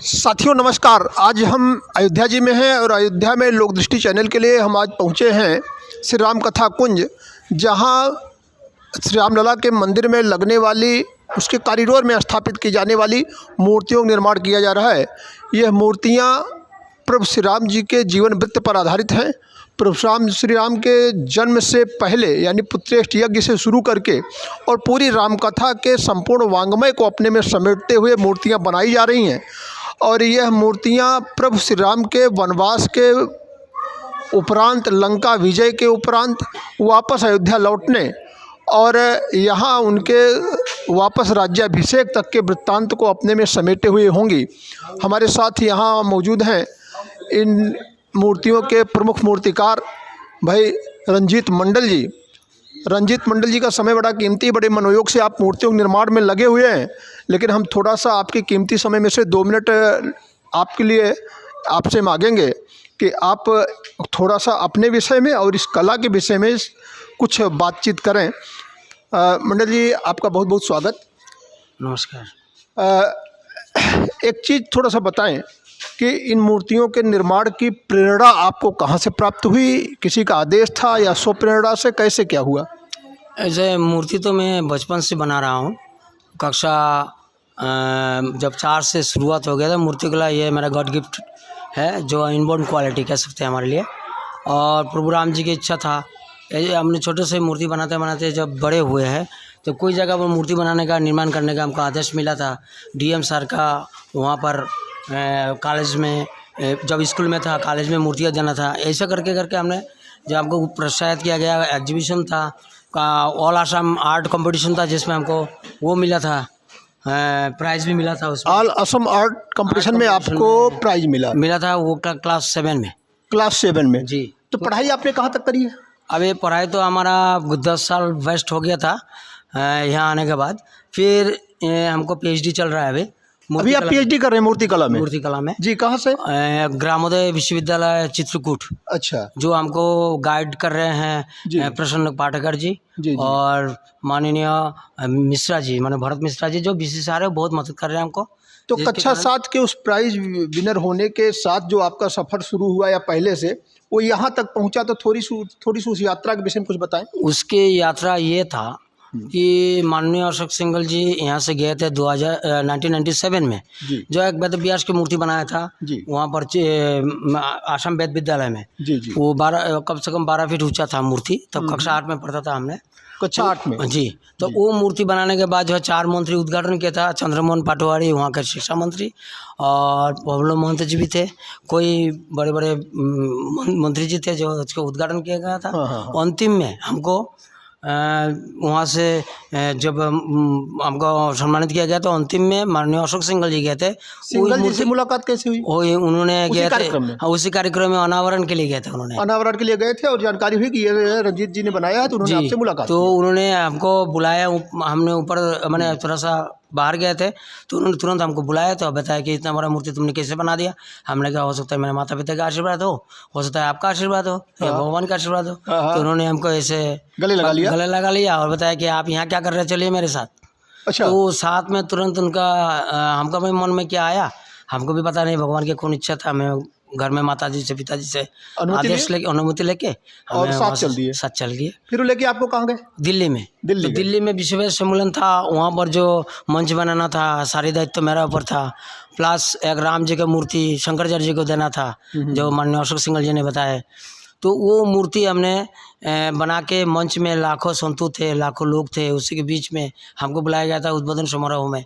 साथियों नमस्कार। आज हम अयोध्या जी में हैं और अयोध्या में लोक दृष्टि चैनल के लिए हम आज पहुंचे हैं श्री राम कथा कुंज, जहां श्री रामलला के मंदिर में लगने वाली उसके कॉरिडोर में स्थापित की जाने वाली मूर्तियों का निर्माण किया जा रहा है। यह मूर्तियां प्रभु श्री राम जी के जीवन वृत्त पर आधारित हैं। प्रभु श्री राम के जन्म से पहले यानी पुत्रेष्ठ यज्ञ से शुरू करके और पूरी रामकथा के संपूर्ण वाङ्मय को अपने में समेटते हुए मूर्तियां बनाई जा रही हैं। और यह मूर्तियां प्रभु श्री राम के वनवास के उपरांत, लंका विजय के उपरांत वापस अयोध्या लौटने और यहाँ उनके वापस राज्याभिषेक तक के वृत्तांत को अपने में समेटे हुए होंगी। हमारे साथ यहाँ मौजूद हैं इन मूर्तियों के प्रमुख मूर्तिकार भाई रंजीत मंडल जी। रंजीत मंडल जी का समय बड़ा कीमती, बड़े मनोयोग से आप मूर्तियों के निर्माण में लगे हुए हैं, लेकिन हम थोड़ा सा आपके कीमती समय में से 2 मिनट आपके लिए आपसे मांगेंगे कि आप थोड़ा सा अपने विषय में और इस कला के विषय में कुछ बातचीत करें। मंडल जी, आपका बहुत बहुत स्वागत। नमस्कार। एक चीज़ थोड़ा सा बताएं कि इन मूर्तियों के निर्माण की प्रेरणा आपको कहाँ से प्राप्त हुई? किसी का आदेश था या स्वप्रेरणा से, कैसे क्या हुआ? ऐसे मूर्ति तो मैं बचपन से बना रहा हूँ। कक्षा जब 4 से शुरुआत हो गया था मूर्तिकला। ये मेरा गॉड गिफ्ट है, जो इनबॉर्न क्वालिटी कह सकते हैं हमारे लिए। और प्रभु राम जी की इच्छा था, हमने छोटे से मूर्ति बनाते बनाते जब बड़े हुए हैं तो कोई जगह पर मूर्ति बनाने का, निर्माण करने का हमको आदेश मिला था डीएम सर का। वहाँ पर कॉलेज में, जब स्कूल में था, कॉलेज में मूर्तियाँ देना था। ऐसा करके करके हमने, जब हमको प्रोत्साहित किया गया, एग्जीबिशन था, ऑल आसाम आर्ट कंपटीशन था जिसमें हमको वो मिला था, प्राइज़ भी मिला था उसमें। ऑल असम आर्ट कंपटीशन में आपको प्राइज मिला था वो क्लास 7 में। क्लास 7 में जी। तो पढ़ाई आपने कहाँ तक करी है? अभी पढ़ाई तो हमारा 10 साल वेस्ट हो गया था यहाँ आने के बाद। फिर हमको पीएचडी चल रहा है अभी आप पीएचडी कर रहे हैं मूर्ति कला में? मूर्ति कला में जी। कहाँ से? ग्रामोदय विश्वविद्यालय चित्रकूट। अच्छा। जो हमको गाइड कर रहे हैं प्रसन्न पाठकर जी, और माननीय मिश्रा जी, माने भरत मिश्रा जी, जो बीसीसीआर है, बहुत मदद कर रहे हैं हमको। तो कक्षा 7 के उस प्राइज विनर होने के साथ जो आपका सफ़र शुरू हुआ या पहले से वो यहाँ तक पहुँचा, तो थोड़ी सी उस यात्रा के विषय में कुछ बताएं। उसके यात्रा ये था कि माननीय अशोक सिंघल जी यहाँ से गए थे 1997 में, जो एक वेद व्यास की मूर्ति बनाया था वहाँ पर आसाम वेद विद्यालय में। वो 12 कम से कम 12 फीट ऊंचा था मूर्ति। तब कक्षा 8 में पढ़ता था हमने, कक्षा 8 में जी। तो वो मूर्ति बनाने के बाद जो है 4 मंत्री उद्घाटन किया था। चंद्रमोहन पाटवारी वहाँ के शिक्षा मंत्री, और पवलो महंत जी भी थे, कोई बड़े बड़े मंत्री जी थे जो उसका उद्घाटन किया गया था। अंतिम में हमको वहाँ से जब हमको सम्मानित किया गया तो अंतिम में माननीय अशोक सिंघल जी गए थे। सिंघल जी से मुलाकात कैसे हुई? उन्होंने गए थे उसी कार्यक्रम में, अनावरण के लिए गए थे। उन्होंने अनावरण के लिए गए थे और जानकारी हुई कि ये रंजीत जी ने बनाया है, तो उन्होंने आपसे मुलाकात तो उन्होंने हमको बुलाया। हमने ऊपर, मैंने थोड़ा सा बाहर गए थे, तो उन्होंने तुरंत हमको बुलाया तो बताया कि इतना बड़ा मूर्ति तुमने कैसे बना दिया। हमने कहा हो सकता है मेरे माता पिता का आशीर्वाद हो सकता है आपका आशीर्वाद हो, या भगवान का आशीर्वाद हो। तो उन्होंने हमको ऐसे गले लगा लिया और बताया कि आप यहाँ क्या कर रहे हैं, चलिए मेरे साथ। अच्छा। तो साथ में तुरंत उनका, हमका भी मन में क्या आया हमको भी पता नहीं, भगवान की कौन इच्छा था। मैं घर में माताजी से, पिताजी से आदेश लेके, अनुमति लेके और साथ चल दिए। फिर लेके आपको कहाँ गए? दिल्ली में। दिल्ली में विश्व सम्मेलन था, वहाँ पर जो मंच बनाना था, सारी दायित्व मेरा ऊपर था। प्लस एक राम जी का मूर्ति शंकराचार्य जी को देना था, जो माननीय अशोक सिंघल जी ने बताया। तो वो मूर्ति हमने बना के मंच में लाखों संतों थे, लाखों लोग थे, उसी के बीच में हमको बुलाया गया था उद्बोधन समारोह में।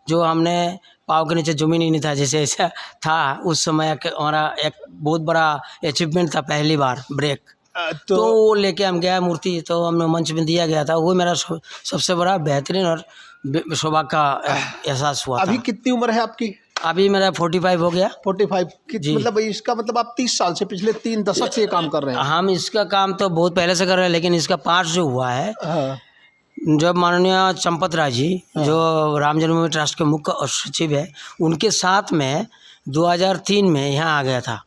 जो हमने पाँव के नीचे जमीन ही नहीं था, जैसे ऐसा था उस समय। हमारा एक बहुत बड़ा अचीवमेंट था, पहली बार ब्रेक। तो वो लेके हम गया मूर्ति, तो हमें मंच में दिया गया था। वो मेरा सबसे बड़ा बेहतरीन और सौभाग्य का एहसास हुआ। अभी कितनी उम्र है आपकी? अभी मेरा 45 हो गया। 45 मतलब इसका मतलब आप 30 साल से, पिछले 3 दशक से ये काम कर रहे हैं? हम इसका काम तो बहुत पहले से कर रहे हैं, लेकिन इसका पार्ट जो हुआ है, जब माननीय चंपत राय जी, जो राम जन्मभूमि ट्रस्ट के मुख्य सचिव है, उनके साथ में 2003 में यहाँ आ गया था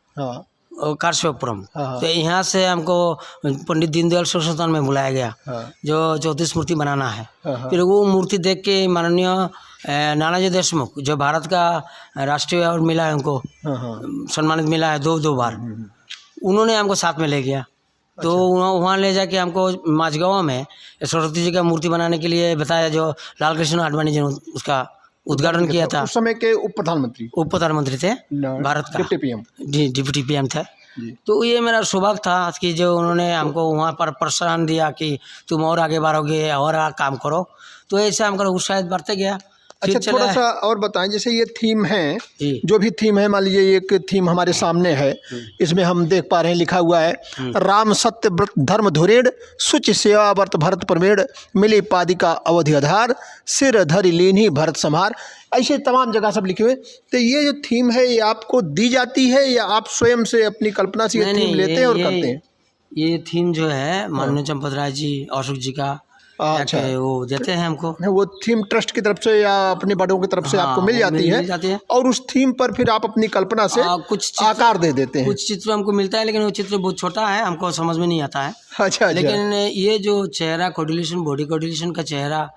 काशीपुरम। तो यहाँ से हमको पंडित दीनदयाल संस्थान में बुलाया गया, जो 34 मूर्ति बनाना है। फिर वो मूर्ति देख के माननीय नानाजी देशमुख जो भारत का राष्ट्रीय अवार्ड मिला है उनको, हाँ हाँ। सम्मानित मिला है दो बार, उन्होंने हमको साथ में ले गया। तो वहाँ ले जाके हमको माझगांव में सरस्वती जी का मूर्ति बनाने के लिए बताया, जो लाल कृष्ण आडवाणी जी ने उसका उद्घाटन किया था। उस समय के उप प्रधानमंत्री थे भारत का, डिप्टी पीएम जी डिप्टी पीएम थे। जी। तो ये मेरा सौभाग्य था कि जो उन्होंने हमको वहाँ पर प्रोत्साहन दिया कि तुम और आगे बढ़ोगे और काम करो, तो ऐसे हमको उत्साहित बढ़ते गया। अच्छा, थोड़ा सा और बताएं, जैसे ये थीम है, जी। जो भी थीम है, मान लीजिए एक थीम हमारे सामने है, इसमें हम देख पा रहे हैं लिखा हुआ है राम सत्य व्रत धर्म धुरेण सुच सेवा व्रत भरत प्रमेण मिली पादिका अवधि आधार सिर धरि लीन्ही भरत संहार। ऐसे तमाम जगह सब लिखे हुए। तो ये जो थीम है ये आपको दी जाती है या आप स्वयं से अपनी कल्पना से ये थीम लेते हैं और करते हैं? ये थीम जो है माननीय चंपत राय जी, अशोक जी का, अच्छा, वो देते हैं हमको। वो थीम ट्रस्ट की तरफ से या अपने बड़ों की तरफ से आपको मिल जाती है और उस थीम पर फिर आप अपनी कल्पना से कुछ आकार दे देते हैं। कुछ चित्र हमको मिलता है, लेकिन वो चित्र बहुत छोटा है, हमको समझ में नहीं आता है। अच्छा, लेकिन ये जो चेहरा कोऑर्डिनेशन, बॉडी कोऑर्डिनेशन का चेहरा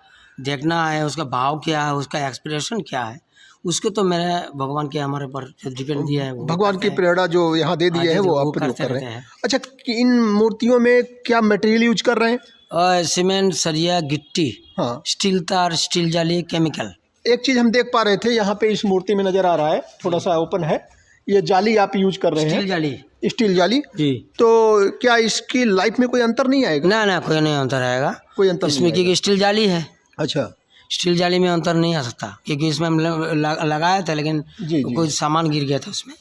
देखना है, उसका भाव क्या है, उसका एक्सप्रेशन क्या है, उसको तो मेरे भगवान के हमारे पर जो डिपेंड दिया है, भगवान की प्रेरणा जो यहाँ दे दी है वो आप प्रयोग कर रहे हैं। अच्छा, इन मूर्तियों में क्या मटेरियल यूज कर रहे हैं? सीमेंट, सरिया, गिट्टी, हाँ, स्टील तार, स्टील जाली, केमिकल। एक चीज हम देख पा रहे थे यहाँ पे इस मूर्ति में नजर आ रहा है, थोड़ा सा ओपन है, ये जाली आप यूज कर रहे हैं, स्टील जाली। स्टील जाली जी। तो क्या इसकी लाइफ में कोई अंतर नहीं आएगा? ना, कोई नहीं अंतर आएगा, कोई अंतर इसमें, क्योंकि स्टील जाली है। अच्छा, स्टील जाली में अंतर नहीं आ सकता, क्योंकि इसमें हम लगाया था, लेकिन कोई सामान गिर गया था उसमें।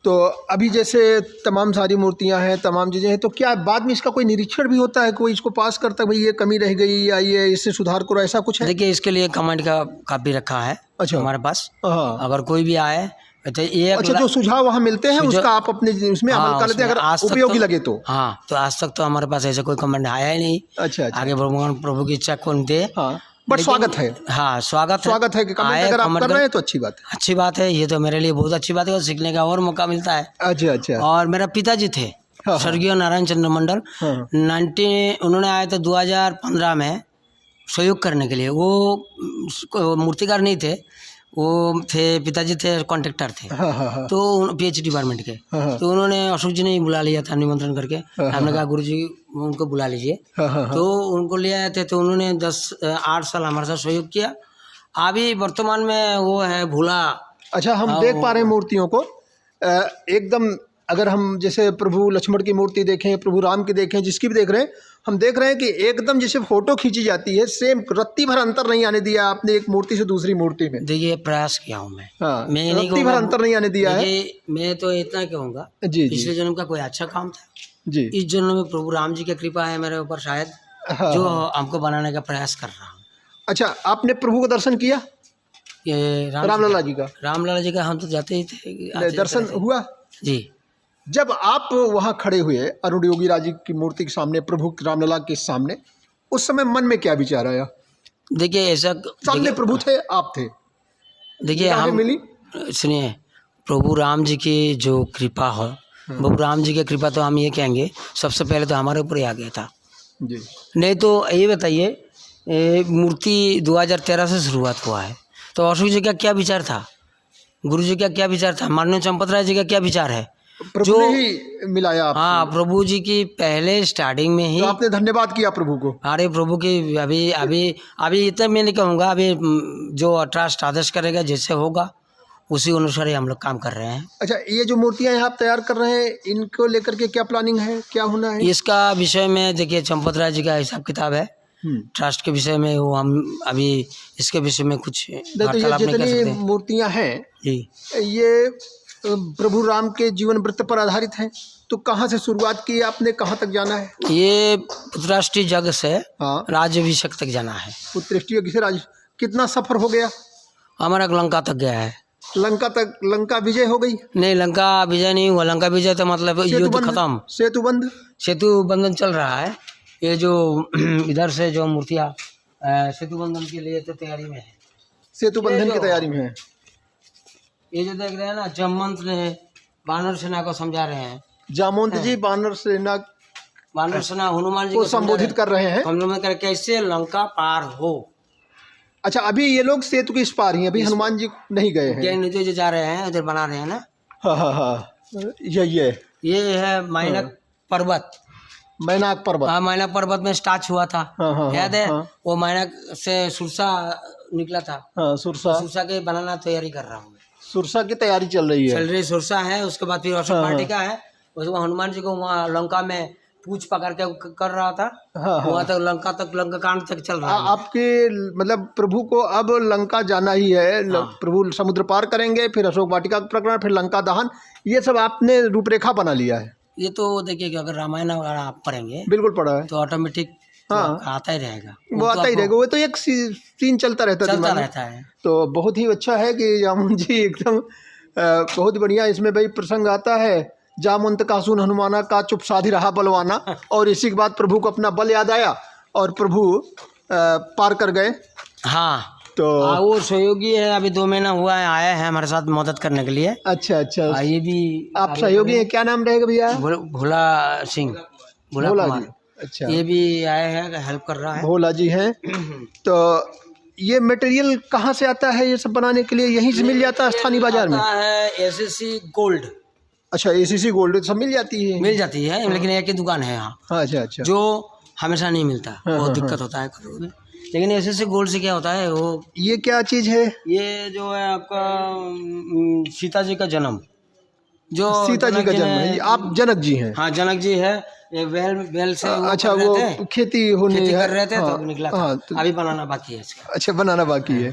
तो अभी जैसे तमाम सारी मूर्तियां हैं, तमाम चीज़ें हैं, तो क्या बाद में इसका कोई निरीक्षण भी होता है? कोई इसको पास करता है, भाई ये कमी रह गई या ये इससे सुधार करो, ऐसा कुछ है? देखिए, इसके लिए कमांड का कापी रखा है। अच्छा, हमारे पास। अगर कोई भी आए तो ये जो सुझाव वहाँ मिलते हैं उसका आप अपने उसमें अमल कर लेते हैं, अगर उपयोगी लगे तो। हाँ, तो आज तक तो हमारे पास ऐसा कोई कमेंट आया ही नहीं। अच्छा, आगे भगवान प्रभु की इच्छा कौन दे। बट स्वागत है। हाँ, स्वागत है कि कमेंट अगर आप कर रहे हैं तो अच्छी बात है। ये तो मेरे लिए बहुत अच्छी बात है, सीखने का और मौका मिलता है। अच्छा। और मेरा पिताजी थे स्वर्गीय नारायण चंद्र मंडल, उन्होंने आए थे 2015 में सहयोग करने के लिए। वो मूर्तिकार नहीं थे, वो थे, पिताजी थे कॉन्ट्रैक्टर थे। तो PhD डिपार्टमेंट के। तो उन्होंने अशोक जी ने बुला लिया था निमंत्रण करके। हमने कहा गुरु जी उनको बुला लीजिए। तो उनको ले आए थे, तो उन्होंने 8 साल हमारे साथ सहयोग किया। अभी वर्तमान में वो है भूला। अच्छा, हम देख पा रहे हैं मूर्तियों को एकदम, अगर हम जैसे प्रभु लक्ष्मण की मूर्ति देखें, प्रभु राम की देखें, जिसकी भी देख रहे हैं, हम देख रहे हैं कि एकदम जैसे फोटो खींची जाती है, सेम रत्ती भर अंतर नहीं आने दिया आपने एक मूर्ति से दूसरी मूर्ति में। देखिए, प्रयास किया हूँ मैं। हाँ, मैं रत्ती भर अंतर नहीं आने दिया है। मैं तो इतना कहूँगा, पिछले जन्म का कोई अच्छा काम था जी, इस जन्म में प्रभु राम जी की कृपा है मेरे ऊपर शायद, जो हमको बनाने का प्रयास कर रहा हूँ। अच्छा, आपने प्रभु का दर्शन किया? ये रामलला जी का हम तो जाते ही थे, दर्शन हुआ जी। जब आप वहाँ खड़े हुए अरुण योगी राज जी की मूर्ति के सामने, प्रभु रामलला के सामने, उस समय मन में क्या विचार आया? देखिए, ऐसा सामने प्रभु थे, आप थे, देखिए हम मिली। सुनिए, प्रभु राम जी की जो कृपा हो, प्रभु राम जी की कृपा तो हम ये कहेंगे सबसे पहले तो हमारे ऊपर ही आ गया था जी। नहीं तो ये बताइए, मूर्ति 2013 से शुरुआत हुआ है, तो अशोक जी का क्या विचार था, गुरु जी का क्या विचार था, माननीय चंपत राय जी का क्या विचार है, प्रभु ने ही मिलाया आपसे। हाँ, प्रभु जी की पहले स्टार्टिंग में ही तो आपने धन्यवाद किया प्रभु को। अरे प्रभु की अभी इतना मैं नहीं कहूँगा, अभी जो ट्रस्ट आदेश करेगा, जैसे होगा उसी अनुसार ही हम लोग काम कर रहे हैं। अच्छा, ये जो मूर्तियाँ आप तैयार कर रहे हैं, इनको लेकर के क्या प्लानिंग है, क्या होना है? इसका विषय में देखिए, चंपत राय जी का हिसाब किताब है, ट्रस्ट के विषय में वो हम अभी इसके विषय में कुछ वार्तालाप नहीं कर सकते। मूर्तियाँ हैं जी, ये प्रभु राम के जीवन वृत्त पर आधारित हैं, तो कहाँ से शुरुआत की आपने, कहाँ तक जाना है? ये पुत्रराष्ट्रीय जग से राज्याभिषेक तक जाना है। पुत्रराष्ट्रीय जग से राज कितना सफर हो गया? हमारा लंका तक गया है। लंका तक, लंका विजय हो गई? नहीं, लंका विजय नहीं हुआ। लंका विजय तो मतलब युद्ध खत्म, सेतु बंधन चल रहा है। ये जो इधर से जो मूर्तियाँ सेतु बंधन के लिए तो तैयारी में है, सेतु बंधन की तैयारी में है। ये जो देख रहे हैं ना, जामवंत ने वानर सेना को समझा रहे हैं। जामवंत जी वानर सेना हनुमान जी को संबोधित कर रहे हैं, कैसे लंका पार हो। अच्छा, अभी ये लोग सेतु के इस पार ही हैं, अभी हनुमान जी नहीं गए हैं। जैन जो जा रहे हैं उधर बना रहे हैं ना। हाँ हाँ हाँ, ये है मैनक पर्वत। मैनाक पर्वत। हाँ, मैनक पर्वत में स्टार्च हुआ था। हाँ हाँ याद है? हाँ, वो मैनक से सुरसा निकला था। हाँ सुरसा। सुरसा के बनाना तैयारी कर रहा हूँ मैं। सुरसा की तैयारी चल रही है। चल रही सुरसा है, उसके बाद फिर अशोक हाँ, वाटिका है। उसके बाद हनुमान जी को वहाँ लंका में पूछ पकड़ के कर रहा था। हाँ हाँ। वहाँ तक लंका कांड तक चल रहा है। आपके मतलब प्रभु को अब लंका जाना ही है। हाँ। प्रभु समुद्र पार करेंगे, फिर अशोक वाटिका का प्रकरण, फिर लंका दहन, ये सब आपने रूपरेखा बना लिया है। ये तो देखिए कि अगर रामायण अगर आप पढ़ेंगे बिल्कुल पड़ा है। तो ऑटोमेटिक हाँ, आता ही रहेगा। वो आता ही रहेगा, वो तो एक सीन चलता रहता है दिमाग में। रहता है। तो बहुत ही अच्छा है कि जामुन जी एकदम बहुत बढ़िया इसमें भाई प्रसंग आता है। जामुंत का सुन हनुमाना का चुप साधी रहा बलवाना, और इसी के बाद प्रभु को अपना बल याद आया और प्रभु पार कर गए। हाँ, तो वो सहयोगी है, अभी 2 महीना हुआ है, आया है हमारे साथ मदद करने के लिए। अच्छा अच्छा, ये भी आप सहयोगी हैं, क्या नाम रहेगा भैया? भोला सिंह, भोला भोला कुमार। जी। अच्छा, ये भी आए हैं, हेल्प कर रहा है। भोला जी हैं। तो ये मटेरियल कहाँ से आता है ये सब बनाने के लिए? यहीं से मिल जाता है स्थानीय बाजार में? आता है एसएससी गोल्ड। अच्छा, एसीसी गोल्ड सब मिल जाती है? मिल जाती है, लेकिन एक ही दुकान है यहाँ। अच्छा अच्छा, जो हमेशा नहीं मिलता, हाँ, बहुत हाँ, दिक्कत होता है कभी कभी। लेकिन एसएससी गोल्ड से क्या होता है, वो ये क्या चीज़ है? ये जो है आपका सीता जी का जन्म, जो सीता जी जनक का ने- जन्म है। आप जनक जी हैं? हाँ, जनक जी है। ये बेल से अच्छा, कर रहे वो थे, खेती होने खेती है। कर रहे थे हाँ, तो निकला हाँ, था। अभी बनाना बाकी है इसका। अच्छा, बनाना बाकी है।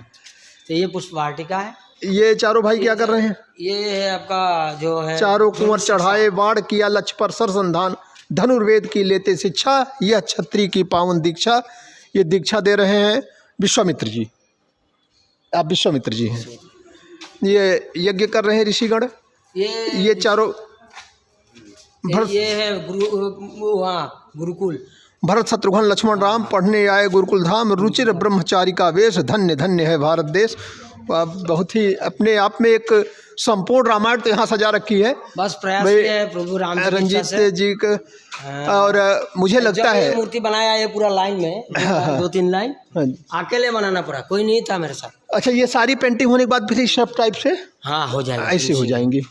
तो ये पुष्प वाटिका है। ये चारों भाई क्या कर रहे हैं? ये है आपका जो है चारों कुंवर चढ़ाए बाण किया लक्ष्य पर सरसंधान, धनुर्वेद की लेते शिक्षा, यह क्षत्रिय की पावन दीक्षा। ये दीक्षा दे रहे हैं विश्वामित्र जी। आप विश्वामित्र जी हैं। ये यज्ञ कर रहे हैं ऋषिगण। ये चारों ये है गुरुकुल। भरत शत्रुघ्न लक्ष्मण राम पढ़ने आए गुरुकुल धाम, रुचिर ब्रह्मचारी का वेश, धन्य धन्य है भारत देश। बहुत ही अपने आप में एक संपूर्ण रामायण तो यहाँ सजा रखी है। बस प्रयास किया है प्रभु राम जी की इच्छा रंजीत से। जी का। और मुझे लगता जब ये है मूर्ति बनाया ये पूरा लाइन में 2-3 लाइन हाँ, अकेले बनाना पड़ा, कोई नहीं था मेरे साथ। अच्छा, ये सारी पेंटिंग होने के बाद फिर सब टाइप से हाँ, हो जाएगा, ऐसे हो जाएंगी।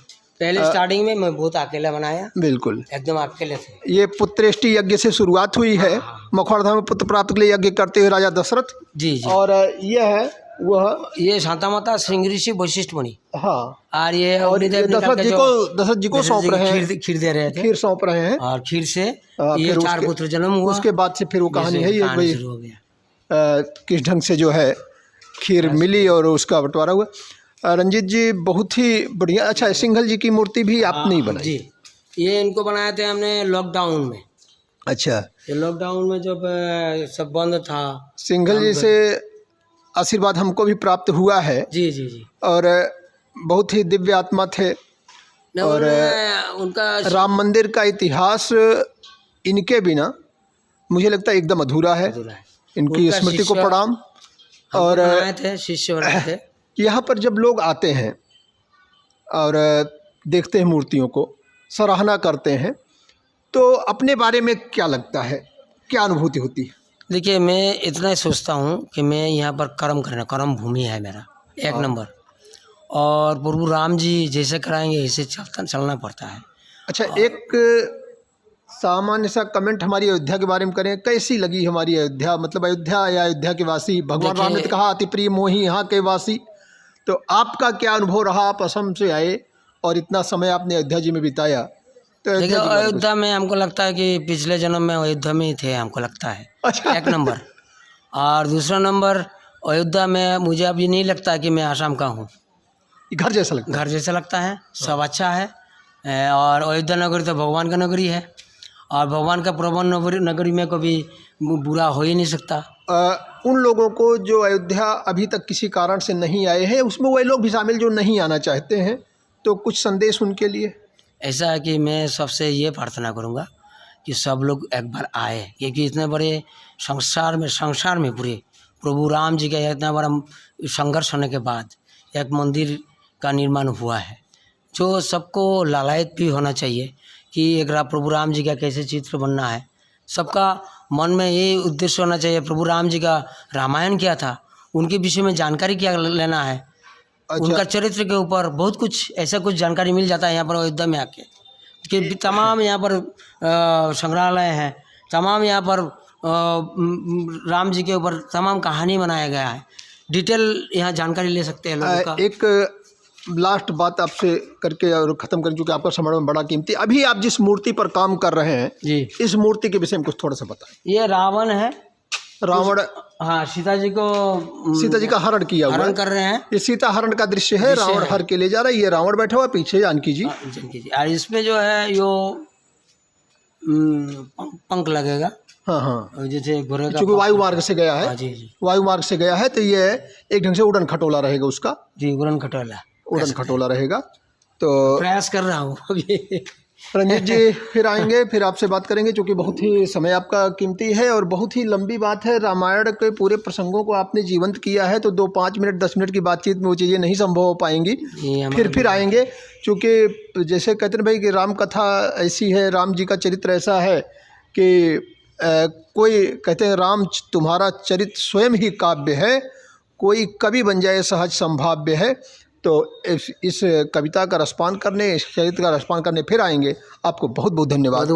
पहले स्टार्टिंग में मैं बहुत अकेले बनाया, बिल्कुल, एकदम अकेले थे। ये पुत्रेष्टि यज्ञ से शुरुआत हुई है। मखौड़धाम में पुत्र प्राप्त के लिए यज्ञ करते हुए राजा दशरथ। जी जी। और ये है वह, ये शांता माता सिंह ऋषि वशिष्ठ मुनि। हाँ, और ये और ये दशरथ जी को सौंप रहे हैं, खीर दे रहे थे। खीर सौंप रहे हैं। और खीर से ये फिर 4 पुत्र जन्म हुआ। उसके बाद से फिर वो कहानी है ये कहानी भाई शुरू हो गया। किस ढंग से जो है खीर मिली और उसका बंटवारा हुआ। रंजीत जी बहुत ही बढ़िया। अच्छा, सिंघल जी की मूर्ति भी आप नहीं बनाई? जी, ये इनको बनाए थे हमने लॉकडाउन में। अच्छा, ये लॉकडाउन में जब सब बंद था। सिंघल जी से आशीर्वाद हमको भी प्राप्त हुआ है। जी जी जी। और बहुत ही दिव्य आत्मा थे। और उनका राम मंदिर का इतिहास इनके बिना मुझे लगता है एकदम अधूरा है। इनकी उनका स्मृति को शिष्य प्रणाम। और और बनाए थे, शिष्य बनाए थे। यहाँ पर जब लोग आते हैं और देखते हैं मूर्तियों को, सराहना करते हैं, तो अपने बारे में क्या लगता है, क्या अनुभूति होती है? देखिए, मैं इतना ही सोचता हूँ कि मैं यहाँ पर कर्म भूमि है मेरा, एक नंबर। और प्रभु राम जी जैसे कराएंगे ऐसे चलना पड़ता है। अच्छा, एक सामान्य सा कमेंट हमारी अयोध्या के बारे में करें। कैसी लगी हमारी अयोध्या? मतलब अयोध्या या अयोध्या के वासी? भगवान राम ने तो कहा अति प्रिय मोही यहाँ के वासी। तो आपका क्या अनुभव रहा? आप असम से आए और इतना समय आपने अयोध्या जी में बिताया, तो देखिए, अयोध्या में हमको लगता है कि पिछले जन्म में अयोध्या में ही थे, हमको लगता है। अच्छा। एक नंबर। और दूसरा नंबर, अयोध्या में मुझे अभी नहीं लगता कि मैं आसाम का हूँ। घर जैसा लगता घर जैसा लगता है, सब अच्छा है। और अयोध्या नगरी तो भगवान का नगरी है, और भगवान का प्रबंध नगरी में कभी बुरा हो ही नहीं सकता। उन लोगों को जो अयोध्या अभी तक किसी कारण से नहीं आए हैं, उसमें वही लोग भी शामिल जो नहीं आना चाहते हैं, तो कुछ संदेश उनके लिए? ऐसा है कि मैं सबसे ये प्रार्थना करूँगा कि सब लोग एक बार आए, क्योंकि इतने बड़े संसार में पूरे प्रभु राम जी का इतना बड़ा संघर्ष होने के बाद एक मंदिर का निर्माण हुआ है, जो सबको लालायित भी होना चाहिए कि एक प्रभु राम जी का कैसे चित्र बनना है। सबका मन में ये उद्देश्य होना चाहिए। प्रभु राम जी का रामायण क्या था, उनके विषय में जानकारी क्या लेना है, उनका चरित्र के ऊपर बहुत कुछ ऐसा कुछ जानकारी मिल जाता है यहाँ पर अयोध्या में आके। कि तमाम यहाँ पर संग्रहालय हैं, तमाम यहाँ पर राम जी के ऊपर तमाम कहानी बनाया गया है, डिटेल यहाँ जानकारी ले सकते हैं लोगों का। एक लास्ट बात आपसे करके और ख़त्म करें, क्योंकि आपका समय बड़ा कीमती। अभी आप जिस मूर्ति पर काम कर रहे हैं जी, इस मूर्ति के विषय में कुछ थोड़ा सा बताएं। ये रावण है, रावण, हाँ, सीता जी का हरण किया हुआ हरण कर रहे हैं। ये सीता हरण का दृश्य है, रावण हर के ले जा रहा है, ये रावण बैठा हुआ पीछे जानकी जी। जानकी जी, और इसमें जो है यो पंख लगेगा, हाँ हाँ, जैसे घोड़े का, क्योंकि वायु मार्ग से गया है। जी जी, वायु मार्ग से गया है तो ये एक ढंग से उड़न खटोला रहेगा उसका। जी, उड़न खटोला, उड़न खटोला रहेगा। तो प्रयास कर रहा हूँ अभी। रंजीत जी फिर आएंगे, फिर आपसे बात करेंगे, क्योंकि बहुत ही समय आपका कीमती है और बहुत ही लंबी बात है। रामायण के पूरे प्रसंगों को आपने जीवंत किया है, तो 2-5 मिनट 10 मिनट की बातचीत में वो चीज़ें नहीं संभव हो पाएंगी। फिर आएंगे, क्योंकि जैसे कहते हैं भाई कि राम कथा ऐसी है, राम जी का चरित्र ऐसा है कि कोई कहते हैं राम तुम्हारा चरित्र स्वयं ही काव्य है, कोई कवि बन जाए सहज संभाव्य है। तो इस कविता का रसपान करने, इस चरित्र का रसपान करने फिर आएंगे। आपको बहुत बहुत धन्यवाद।